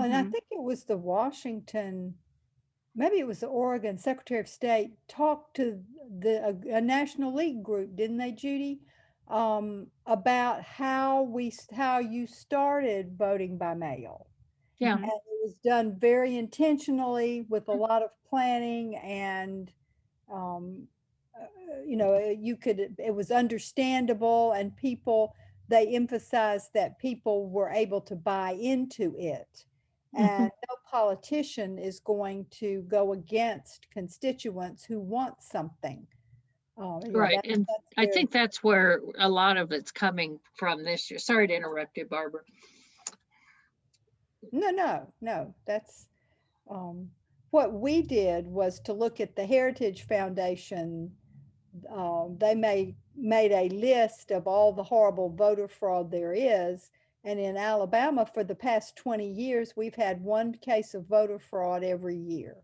and I think it was the Washington, maybe it was the Oregon Secretary of State talked to a National League group, didn't they, Judy? About how you started voting by mail. Yeah. And it was done very intentionally with a lot of planning and, it was understandable, and they emphasized that people were able to buy into it. And no politician is going to go against constituents who want something. Right. And I very, think that's where a lot of it's coming from this year. Sorry to interrupt you, Barbara. no, that's, what we did was to look at the Heritage Foundation. They made a list of all the horrible voter fraud there is. And in Alabama, for the past 20 years, we've had one case of voter fraud every year.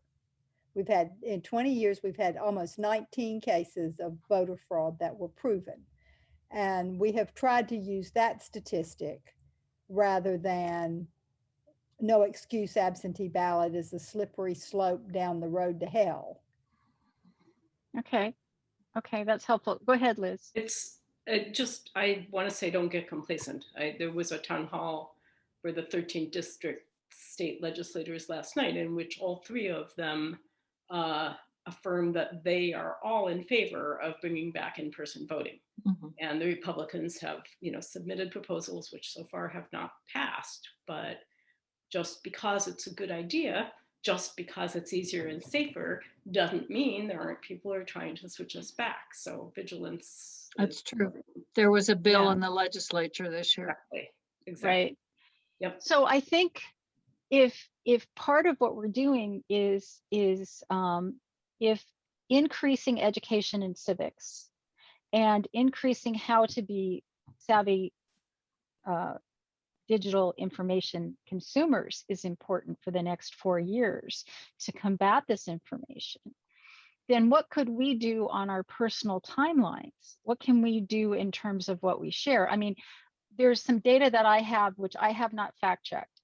In 20 years, we've had almost 19 cases of voter fraud that were proven. And we have tried to use that statistic rather than no excuse absentee ballot as a slippery slope down the road to hell. Okay. Okay, that's helpful. Go ahead, Liz. I want to say, don't get complacent. There was a town hall for the 13th district state legislators last night, in which all three of them affirmed that they are all in favor of bringing back in-person voting. And the Republicans have, submitted proposals which so far have not passed. But just because it's a good idea, just because it's easier and safer, doesn't mean there aren't people who are trying to switch us back. So vigilance. That's true. There was a bill in the legislature this year. Exactly. Right. Yep. So I think if part of what we're doing is if increasing education in civics and increasing how to be savvy digital information consumers is important for the next 4 years to combat this information, then what could we do on our personal timelines? What can we do in terms of what we share? I mean, there's some data that I have, which I have not fact checked,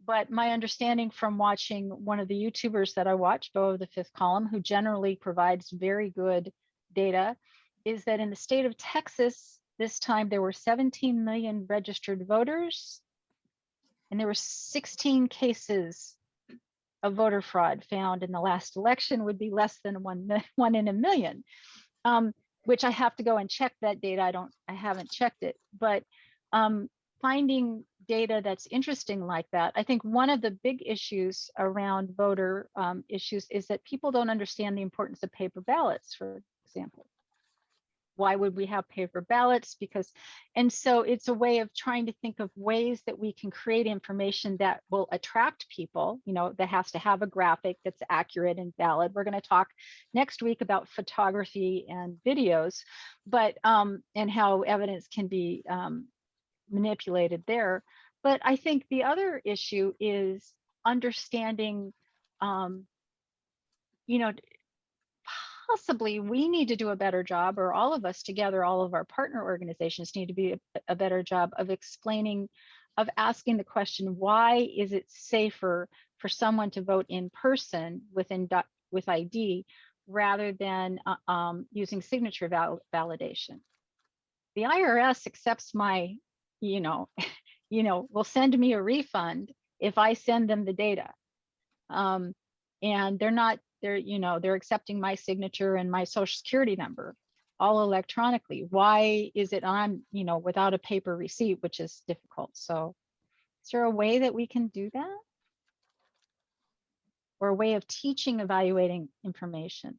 but my understanding from watching one of the YouTubers that I watch, Bo of the Fifth Column, who generally provides very good data, is that in the state of Texas, this time there were 17 million registered voters, and there were 16 cases of voter fraud found in the last election. Would be less than one in a million, which I have to go and check that data. I haven't checked it, but finding data that's interesting like that. I think one of the big issues around voter issues is that people don't understand the importance of paper ballots, for example. Why would we have paper ballots? And so it's a way of trying to think of ways that we can create information that will attract people, that has to have a graphic that's accurate and valid. We're going to talk next week about photography and videos, but and how evidence can be manipulated there. But I think the other issue is understanding, possibly we need to do a better job, or all of us together, all of our partner organizations need to be a better job of explaining, of asking the question, why is it safer for someone to vote in person with ID rather than using signature validation? The IRS accepts my, will send me a refund if I send them the data. And they're accepting my signature and my social security number all electronically. Why is it I'm, without a paper receipt, which is difficult? So is there a way that we can do that? Or a way of teaching evaluating information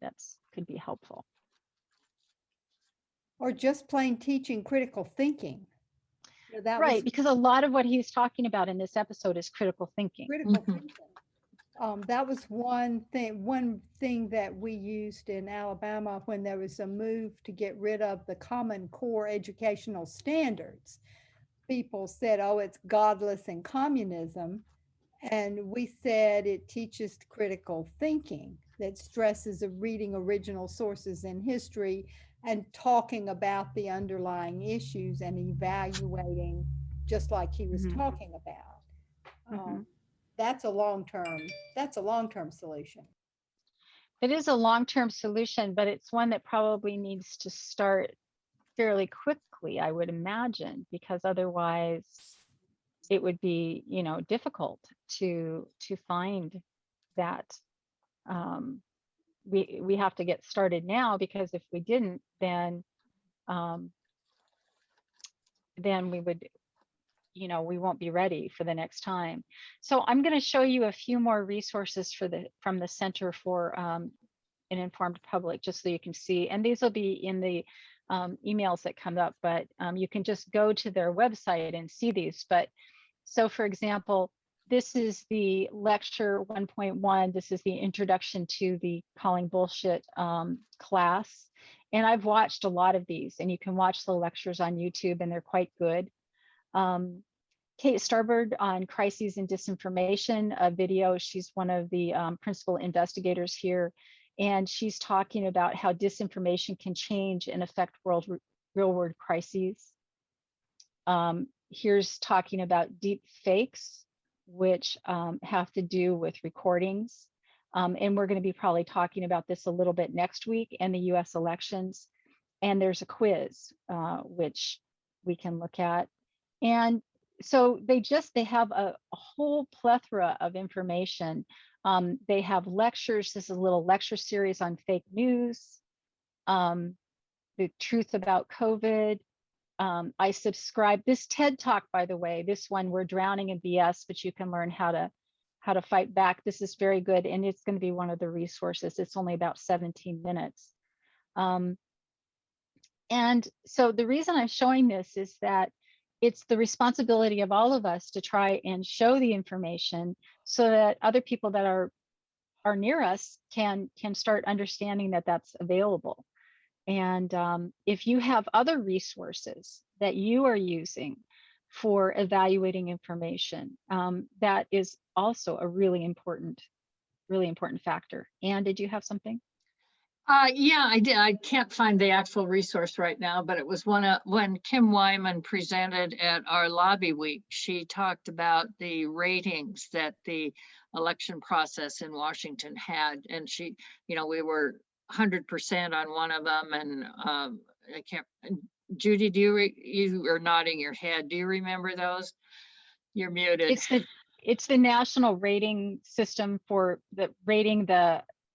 could be helpful? Or just plain teaching critical thinking. Right, because a lot of what he's talking about in this episode is critical thinking. Thinking. That was one thing that we used in Alabama when there was a move to get rid of the Common Core educational standards. People said, oh, it's godless and communism. And we said it teaches critical thinking, that stresses of reading original sources in history and talking about the underlying issues and evaluating, just like he was talking about. that's a long-term solution. It is a long-term solution, but it's one that probably needs to start fairly quickly, I would imagine, because otherwise it would be, you know, difficult to find that. We have to get started now, because if we didn't, then we would, you know, we won't be ready for the next time. So I'm going to show you a few more resources from the Center for an Informed Public, just so you can see. And these will be in the emails that come up, but you can just go to their website and see these. But so, for example, this is the lecture 1.1. This is the introduction to the Calling Bullshit class. And I've watched a lot of these, and you can watch the lectures on YouTube, and they're quite good. Kate Starbird on Crises and Disinformation, a video. She's one of the principal investigators here. And she's talking about how disinformation can change and affect real-world crises. Here's talking about deep fakes, which have to do with recordings. And we're going to be probably talking about this a little bit next week, and the US elections. And there's a quiz, which we can look at. And so they have a whole plethora of information. They have lectures. This is a little lecture series on fake news, the truth about COVID. I subscribe this TED Talk, by the way, this one, We're Drowning in BS, but you can learn how to fight back. This is very good, and it's going to be one of the resources. It's only about 17 minutes. And so the reason I'm showing this is that it's the responsibility of all of us to try and show the information so that other people that are near us can start understanding that that's available. And if you have other resources that you are using for evaluating information, that is also a really important factor. Anne, did you have something? Yeah, I did. I can't find the actual resource right now, but it was when Kim Wyman presented at our lobby week. She talked about the ratings that the election process in Washington had, and she, you know, we were 100% on one of them, and I can't. Judy, you are nodding your head. Do you remember those? You're muted. It's the national rating system for the rating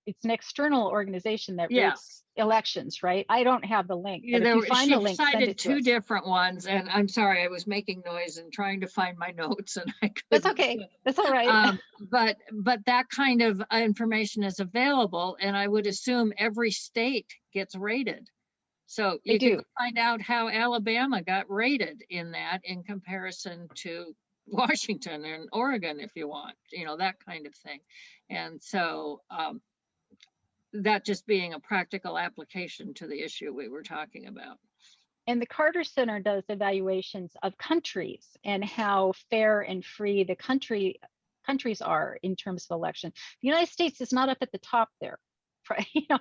it's an external organization that rates elections, right? I don't have the link, but if you find the link, send it to us. Two different ones, and I'm sorry, I was making noise and trying to find my notes, and I couldn't. That's okay. That's all right. But that kind of information is available, and I would assume every state gets rated. So you can find out how Alabama got rated in that in comparison to Washington and Oregon, if you want, you know, that kind of thing. And so that just being a practical application to the issue we were talking about. And the Carter Center does evaluations of countries and how fair and free the countries are in terms of election. The United States is not up at the top there, right? You know,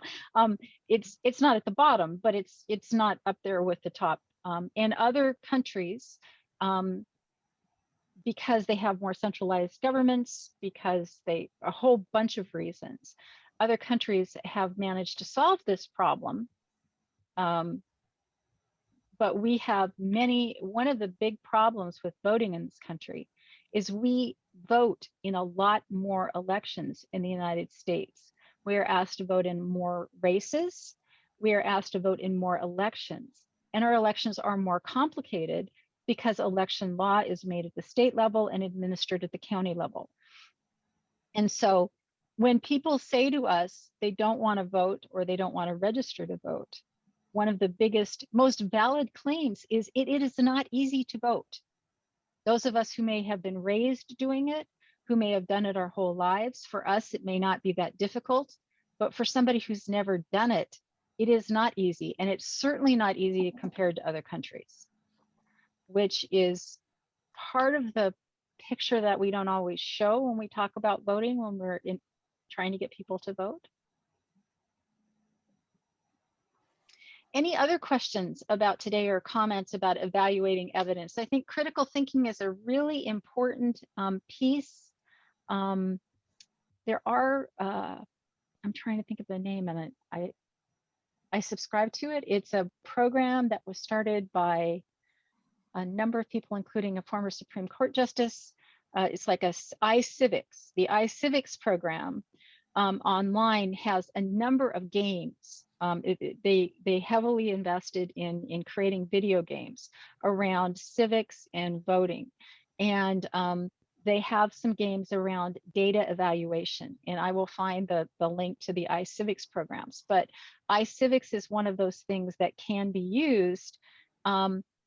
it's not at the bottom, but it's not up there with the top. And other countries, because they have more centralized governments, because a whole bunch of reasons, other countries have managed to solve this problem. But we have one of the big problems with voting in this country is we vote in a lot more elections in the United States. We are asked to vote in more races. We are asked to vote in more elections. And our elections are more complicated because election law is made at the state level and administered at the county level. And so when people say to us they don't want to vote or they don't want to register to vote, one of the biggest, most valid claims is it is not easy to vote. Those of us who may have been raised doing it, who may have done it our whole lives, for us, it may not be that difficult, but for somebody who's never done it, it is not easy. And it's certainly not easy compared to other countries, which is part of the picture that we don't always show when we talk about voting, when we're trying to get people to vote. Any other questions about today or comments about evaluating evidence? I think critical thinking is a really important piece There are, I'm trying to think of the name, and I subscribe to it. It's a program that was started by a number of people, including a former Supreme Court justice. It's like a iCivics. The iCivics program online has a number of games. They heavily invested in creating video games around civics and voting, and they have some games around data evaluation, and I will find the link to the iCivics programs. But iCivics is one of those things that can be used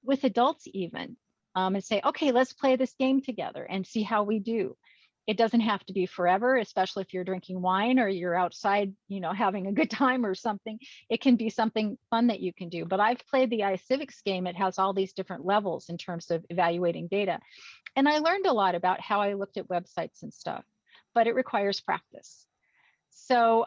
with adults even, and say, okay, let's play this game together and see how we do. It doesn't have to be forever, especially if you're drinking wine or you're outside, you know, having a good time or something. It can be something fun that you can do. But I've played the iCivics game. It has all these different levels in terms of evaluating data. And I learned a lot about how I looked at websites and stuff, but it requires practice. So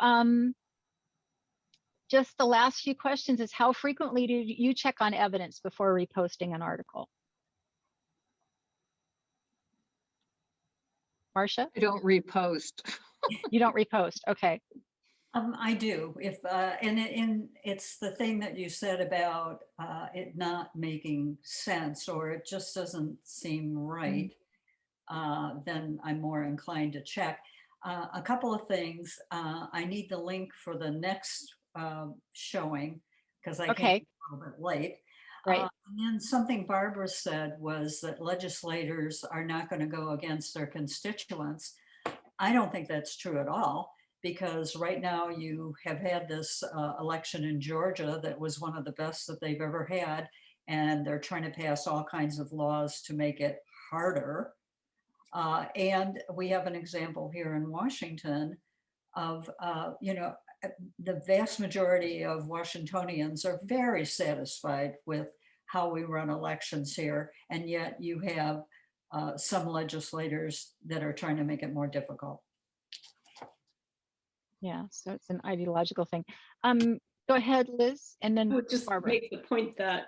just the last few questions is, how frequently do you check on evidence before reposting an article? Marcia? I don't repost. You don't repost, okay. I do. If and it's the thing that you said about it not making sense, or it just doesn't seem right, then I'm more inclined to check. A couple of things. I need the link for the next showing, because I came a little bit late. Right. And then something Barbara said was that legislators are not going to go against their constituents. I don't think that's true at all, because right now you have had this election in Georgia that was one of the best that they've ever had, and they're trying to pass all kinds of laws to make it harder. And we have an example here in Washington of, you know, the vast majority of Washingtonians are very satisfied with how we run elections here, and yet you have some legislators that are trying to make it more difficult. Yeah, so it's an ideological thing. Go ahead, Liz, and then I would just Barbara. make the point that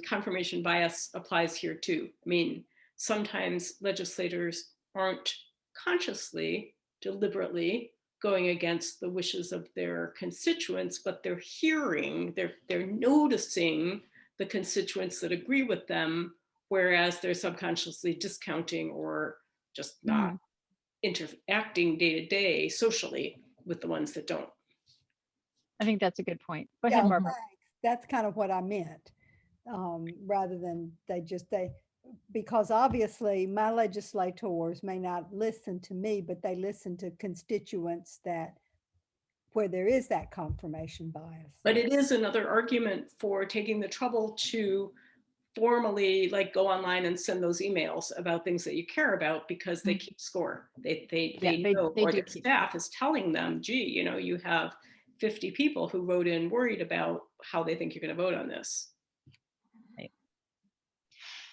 confirmation bias applies here too. I mean, sometimes legislators aren't consciously, deliberately going against the wishes of their constituents, but they're hearing, they're noticing the constituents that agree with them, whereas they're subconsciously discounting or just not interacting day to day socially with the ones that don't. I think that's a good point. Go ahead, Barbara. Thanks. That's kind of what I meant. Rather than because obviously my legislators may not listen to me, but they listen to constituents where there is that confirmation bias. But it is another argument for taking the trouble to formally go online and send those emails about things that you care about, because they keep score. They know, or their staff is telling them, gee, you know, you have 50 people who wrote in worried about how they think you're going to vote on this. Right.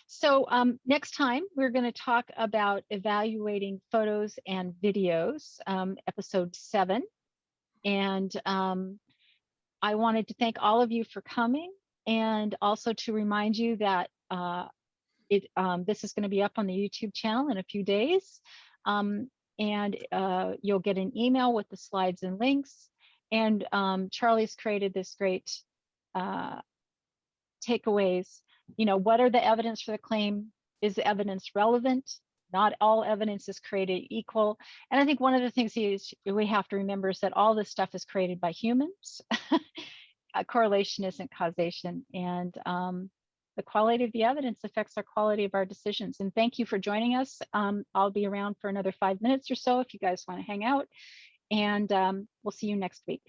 So next time we're going to talk about evaluating photos and videos, episode 7. And I wanted to thank all of you for coming, and also to remind you that this is going to be up on the YouTube channel in a few days. And you'll get an email with the slides and links. And Charlie's created this great takeaways. You know, what are the evidence for the claim? Is the evidence relevant? Not all evidence is created equal. And I think one of the things we have to remember is that all this stuff is created by humans. Correlation isn't causation. And the quality of the evidence affects our quality of our decisions. And thank you for joining us. I'll be around for another 5 minutes or so if you guys want to hang out. And we'll see you next week.